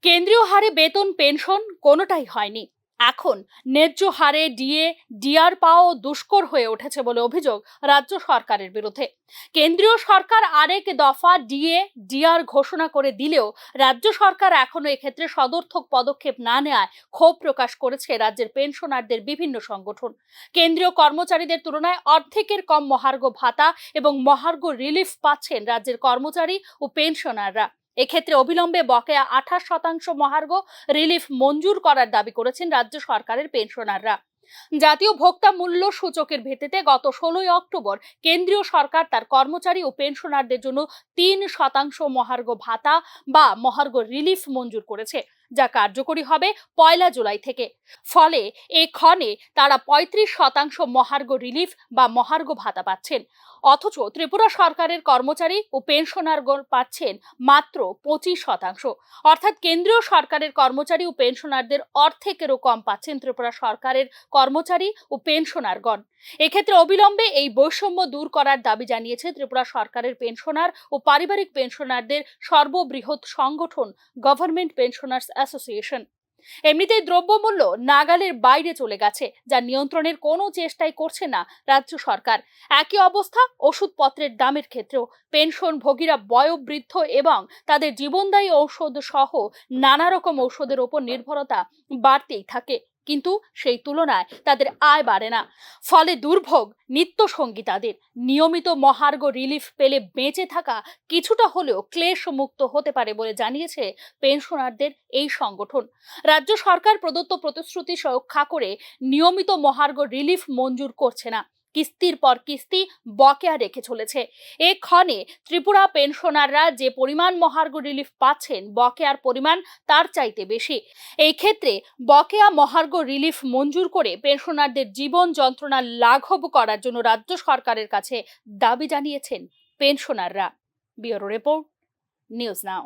কেন্দ্রীয় হারে বেতন পেনশন কোনোটাই হয়নি। এখন ন্যায্য হারে ডিএ ডিআর পাওয়া দুষ্কর হয়ে উঠেছে বলে অভিযোগ রাজ্য সরকারের বিরুদ্ধে। কেন্দ্রীয় সরকার আরেক দফা ডিএ ডিআর ঘোষণা করে দিলেও রাজ্য সরকার এখনো এক্ষেত্রে সদর্থক পদক্ষেপ না নেওয়ায় ক্ষোভ প্রকাশ করেছে রাজ্যের পেনশনারদের বিভিন্ন সংগঠন। কেন্দ্রীয় কর্মচারীদের তুলনায় অর্ধেকের কম মহার্ঘ ভাতা এবং মহার্ঘ রিলিফ পাচ্ছেন রাজ্যের কর্মচারী ও পেনশনাররা। এক্ষেত্রে অবিলম্বে বকেয়া 28% মহার্ঘ রিলিফ মঞ্জুর করার দাবি করেছেন রাজ্য সরকারের পেনশনাররা। জাতীয় ভোক্তা মূল্য সূচকের ভিত্তিতে গত 16 অক্টোবর কেন্দ্রীয় সরকার তার কর্মচারী ও পেনশনারদের জন্য 3% মহার্ঘ ভাতা বা মহার্ঘ রিলিফ মঞ্জুর করেছে, যা কার্যকরী হবে 1 জুলাই থেকে। ফলে এই ক্ষণে তারা 35% মহার্ঘ রিলিফ বা মহার্ঘ ভাতা পাচ্ছেন। অথচ ত্রিপুরা সরকারের কর্মচারী ও পেনশনারগণ পাচ্ছেন মাত্র 25%। অর্থাৎ কেন্দ্রীয় সরকারের কর্মচারী ও পেনশনারদের অর্ধেকেরও কম পাচ্ছেন ত্রিপুরা সরকারের কর্মচারী ও পেনশনারগণ। এক্ষেত্রে অবিলম্বে এই বৈষম্য দূর করার দাবি জানিয়েছে ত্রিপুরা সরকারের পেনশনার ও পারিবারিক পেনশনারদের সর্ববৃহৎ সংগঠন গভর্নমেন্ট পেনশনার্স অ্যাসোসিয়েশন। এমনিতেই দ্রব্যমূল্য নাগালের বাইরে চলে গেছে, যা নিয়ন্ত্রণের কোনো চেষ্টাই করছে না রাজ্য সরকার। একই অবস্থা ওষুধপত্রের দামের ক্ষেত্রেও। পেনশনভোগীরা বয়োবৃদ্ধ এবং তাদের জীবনদায়ী ঔষধ সহ নানা রকম ঔষধের ওপর নির্ভরতা বাড়তেই থাকে, কিন্তু সেই তুলনায় তাদের আয় বাড়ে না। ফলে দুর্ভোগ নিত্যসঙ্গী তাদের। নিয়মিত মহার্ঘ রিলিফ পেলে বেঁচে থাকা কিছুটা হলেও ক্লেশ মুক্ত হতে পারে বলে জানিয়েছে পেনশনারদের এই সংগঠন। রাজ্য সরকার প্রদত্ত প্রতিশ্রুতি রক্ষা করে নিয়মিত মহার্ঘ রিলিফ মঞ্জুর করছে না, কিস্তির পর কিস্তি বকেয়া রেখে চলেছে। এক্ষণে ত্রিপুরা পেনশনাররা যে পরিমাণ মহার্ঘ রিলিফ পাচ্ছেন, বকেয়ার পরিমাণ তার চাইতে বেশি। এই ক্ষেত্রে বকেয়া মহার্ঘ রিলিফ মঞ্জুর করে পেনশনারদের জীবন যন্ত্রণা লাঘব করার জন্য রাজ্য সরকারের কাছে দাবি জানিয়েছেন পেনশনাররা। ব্যুরো রিপোর্ট, নিউজ নাও।